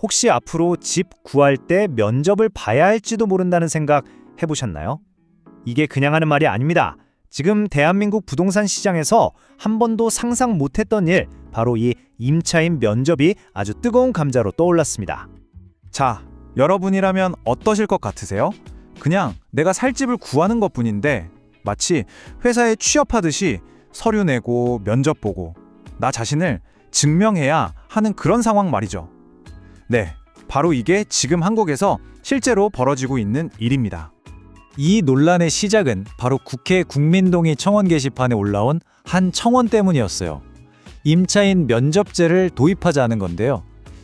혹시 앞으로 집 구할 때 면접을 봐야 할지도 모른다는 생각 해보셨나요? 이게 그냥 하는 말이 아닙니다. 지금 대한민국 부동산 시장에서 한 번도 상상 못했던 일, 바로 이 임차인 면접이 아주 뜨거운 감자로 떠올랐습니다. 자, 여러분이라면 어떠실 것 같으세요? 그냥 내가 살 집을 구하는 것뿐인데 마치 회사에 취업하듯이 서류 내고 면접 보고 나 자신을 증명해야 하는 그런 상황 말이죠. 네, 바로 이게 지금 한국에서 실제로 벌어지고 있는 일입니다. 이 논란의 시작은 바로 국회 국민동의 청원 게시판에 올라온 한 청원 때문이었어요. 임차인 면접제를 도입하자는 건데요.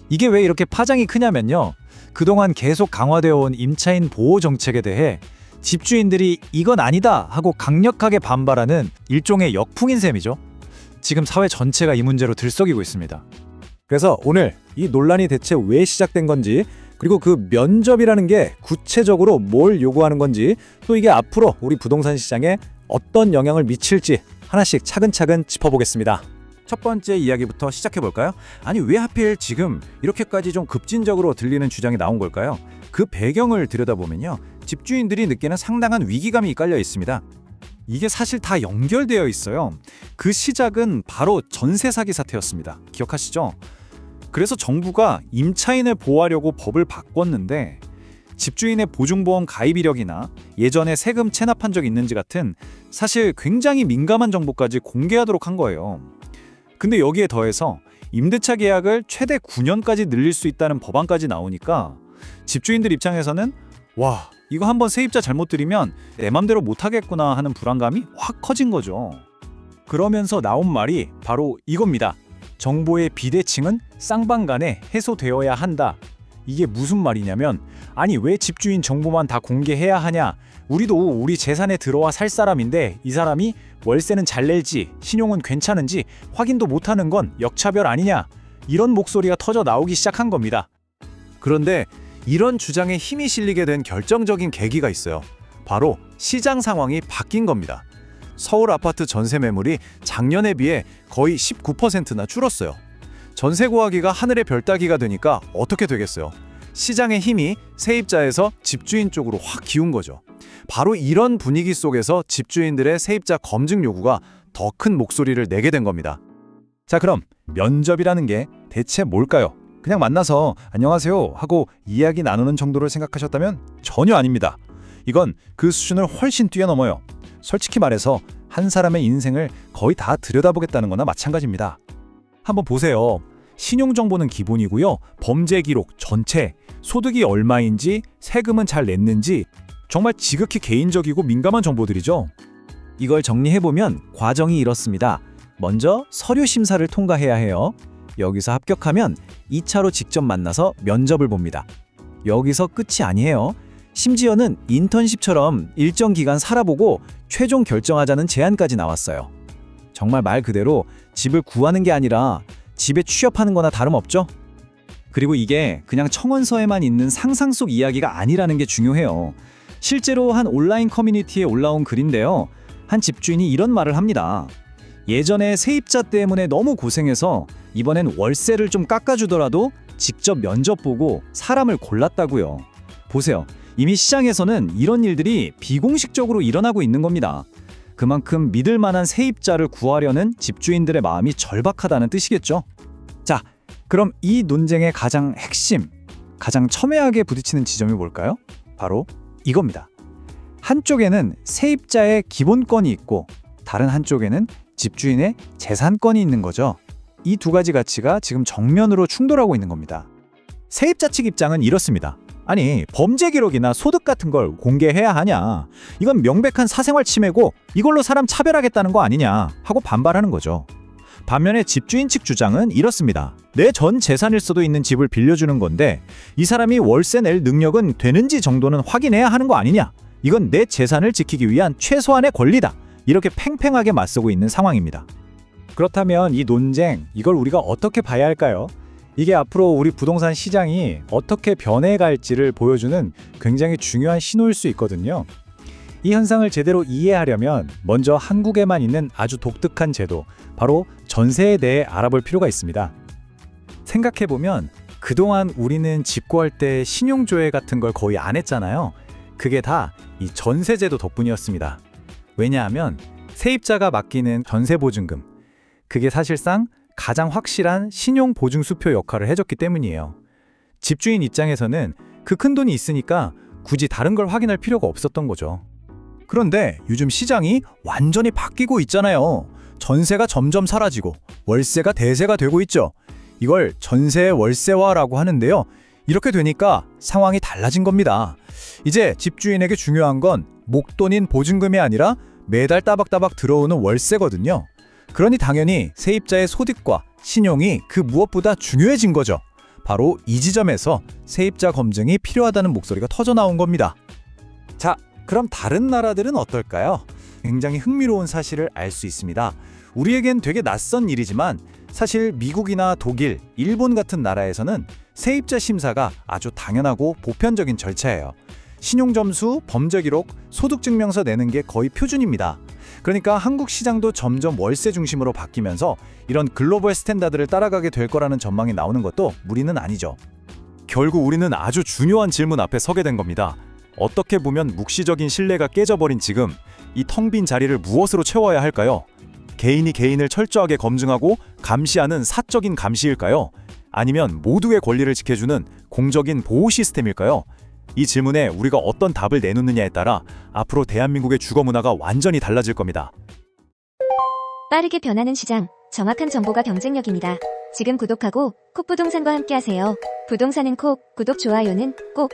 이게 왜 이렇게 파장이 크냐면요. 그동안 계속 강화되어 온 임차인 보호 정책에 대해 집주인들이 이건 아니다 하고 강력하게 반발하는 일종의 역풍인 셈이죠. 지금 사회 전체가 이 문제로 들썩이고 있습니다. 그래서 오늘 이 논란이 대체 왜 시작된 건지, 그리고 그 면접이라는 게 구체적으로 뭘 요구하는 건지, 또 이게 앞으로 우리 부동산 시장에 어떤 영향을 미칠지 하나씩 차근차근 짚어보겠습니다. 첫 번째 이야기부터 시작해볼까요? 아니, 왜 하필 지금 이렇게까지 좀 급진적으로 들리는 주장이 나온 걸까요? 그 배경을 들여다보면요, 집주인들이 느끼는 상당한 위기감이 깔려 있습니다. 이게 사실 다 연결되어 있어요. 그 시작은 바로 전세 사기 사태였습니다. 기억하시죠? 그래서 정부가 임차인을 보호하려고 법을 바꿨는데 집주인의 보증보험 가입 이력이나 예전에 세금 체납한 적 있는지 같은 사실 굉장히 민감한 정보까지 공개하도록 한 거예요. 근데 여기에 더해서 임대차 계약을 최대 9년까지 늘릴 수 있다는 법안까지 나오니까 집주인들 입장에서는 와, 이거 한번 세입자 잘못 들이면 내 맘대로 못하겠구나 하는 불안감이 확 커진 거죠. 그러면서 나온 말이 바로 이겁니다. 정보의 비대칭은 쌍방간에 해소되어야 한다. 이게 무슨 말이냐면, 아니 왜 집주인 정보만 다 공개해야 하냐, 우리도 우리 재산에 들어와 살 사람인데 이 사람이 월세는 잘 낼지 신용은 괜찮은지 확인도 못하는 건 역차별 아니냐, 이런 목소리가 터져 나오기 시작한 겁니다. 그런데 이런 주장에 힘이 실리게 된 결정적인 계기가 있어요. 바로 시장 상황이 바뀐 겁니다. 서울 아파트 전세 매물이 작년에 비해 거의 19%나 줄었어요. 전세 구하기가 하늘의 별 따기가 되니까 어떻게 되겠어요? 시장의 힘이 세입자에서 집주인 쪽으로 확 기운 거죠. 바로 이런 분위기 속에서 집주인들의 세입자 검증 요구가 더 큰 목소리를 내게 된 겁니다. 자, 그럼 면접이라는 게 대체 뭘까요? 그냥 만나서 안녕하세요 하고 이야기 나누는 정도를 생각하셨다면 전혀 아닙니다. 이건 그 수준을 훨씬 뛰어넘어요. 솔직히 말해서 한 사람의 인생을 거의 다 들여다보겠다는 거나 마찬가지입니다. 한번 보세요. 신용정보는 기본이고요. 범죄 기록, 전체, 소득이 얼마인지, 세금은 잘 냈는지, 정말 지극히 개인적이고 민감한 정보들이죠. 이걸 정리해보면 과정이 이렇습니다. 먼저 서류 심사를 통과해야 해요. 여기서 합격하면 2차로 직접 만나서 면접을 봅니다. 여기서 끝이 아니에요. 심지어는 인턴십처럼 일정 기간 살아보고 최종 결정하자는 제안까지 나왔어요. 정말 말 그대로 집을 구하는 게 아니라 집에 취업하는 거나 다름없죠? 그리고 이게 그냥 청원서에만 있는 상상 속 이야기가 아니라는 게 중요해요. 실제로 한 온라인 커뮤니티에 올라온 글인데요. 한 집주인이 이런 말을 합니다. 예전에 세입자 때문에 너무 고생해서 이번엔 월세를 좀 깎아주더라도 직접 면접 보고 사람을 골랐다고요. 보세요. 이미 시장에서는 이런 일들이 비공식적으로 일어나고 있는 겁니다. 그만큼 믿을 만한 세입자를 구하려는 집주인들의 마음이 절박하다는 뜻이겠죠. 자, 그럼 이 논쟁의 가장 핵심, 가장 첨예하게 부딪히는 지점이 뭘까요? 바로 이겁니다. 한쪽에는 세입자의 기본권이 있고 다른 한쪽에는 집주인의 재산권이 있는 거죠. 이 두 가지 가치가 지금 정면으로 충돌하고 있는 겁니다. 세입자 측 입장은 이렇습니다. 아니, 범죄 기록이나 소득 같은 걸 공개해야 하냐, 이건 명백한 사생활 침해고 이걸로 사람 차별하겠다는 거 아니냐 하고 반발하는 거죠. 반면에 집주인 측 주장은 이렇습니다. 내 전 재산일 수도 있는 집을 빌려주는 건데 이 사람이 월세 낼 능력은 되는지 정도는 확인해야 하는 거 아니냐, 이건 내 재산을 지키기 위한 최소한의 권리다, 이렇게 팽팽하게 맞서고 있는 상황입니다. 그렇다면 이 논쟁, 이걸 우리가 어떻게 봐야 할까요? 이게 앞으로 우리 부동산 시장이 어떻게 변해갈지를 보여주는 굉장히 중요한 신호일 수 있거든요. 이 현상을 제대로 이해하려면 먼저 한국에만 있는 아주 독특한 제도, 바로 전세에 대해 알아볼 필요가 있습니다. 생각해보면 그동안 우리는 집 구할 때 신용조회 같은 걸 거의 안 했잖아요. 그게 다 이 전세제도 덕분이었습니다. 왜냐하면 세입자가 맡기는 전세보증금, 그게 사실상 가장 확실한 신용보증수표 역할을 해줬기 때문이에요. 집주인 입장에서는 그 큰 돈이 있으니까 굳이 다른 걸 확인할 필요가 없었던 거죠. 그런데 요즘 시장이 완전히 바뀌고 있잖아요. 전세가 점점 사라지고 월세가 대세가 되고 있죠. 이걸 전세 월세화라고 하는데요. 이렇게 되니까 상황이 달라진 겁니다. 이제 집주인에게 중요한 건 목돈인 보증금이 아니라 매달 따박따박 들어오는 월세거든요. 그러니 당연히 세입자의 소득과 신용이 그 무엇보다 중요해진 거죠. 바로 이 지점에서 세입자 검증이 필요하다는 목소리가 터져 나온 겁니다. 자, 그럼 다른 나라들은 어떨까요? 굉장히 흥미로운 사실을 알 수 있습니다. 우리에겐 되게 낯선 일이지만 사실 미국이나 독일, 일본 같은 나라에서는 세입자 심사가 아주 당연하고 보편적인 절차예요. 신용점수, 범죄기록, 소득증명서 내는 게 거의 표준입니다. 그러니까 한국 시장도 점점 월세 중심으로 바뀌면서 이런 글로벌 스탠다드를 따라가게 될 거라는 전망이 나오는 것도 무리는 아니죠. 결국 우리는 아주 중요한 질문 앞에 서게 된 겁니다. 어떻게 보면 묵시적인 신뢰가 깨져버린 지금 이 텅 빈 자리를 무엇으로 채워야 할까요? 개인이 개인을 철저하게 검증하고 감시하는 사적인 감시일까요? 아니면 모두의 권리를 지켜주는 공적인 보호 시스템일까요? 이 질문에 우리가 어떤 답을 내놓느냐에 따라 앞으로 대한민국의 주거 문화가 완전히 달라질 겁니다. 빠르게 변하는 시장, 정확한 정보가 경쟁력입니다. 지금 구독하고 콕부동산과 함께하세요. 부동산은 콕, 구독, 좋아요는 꼭.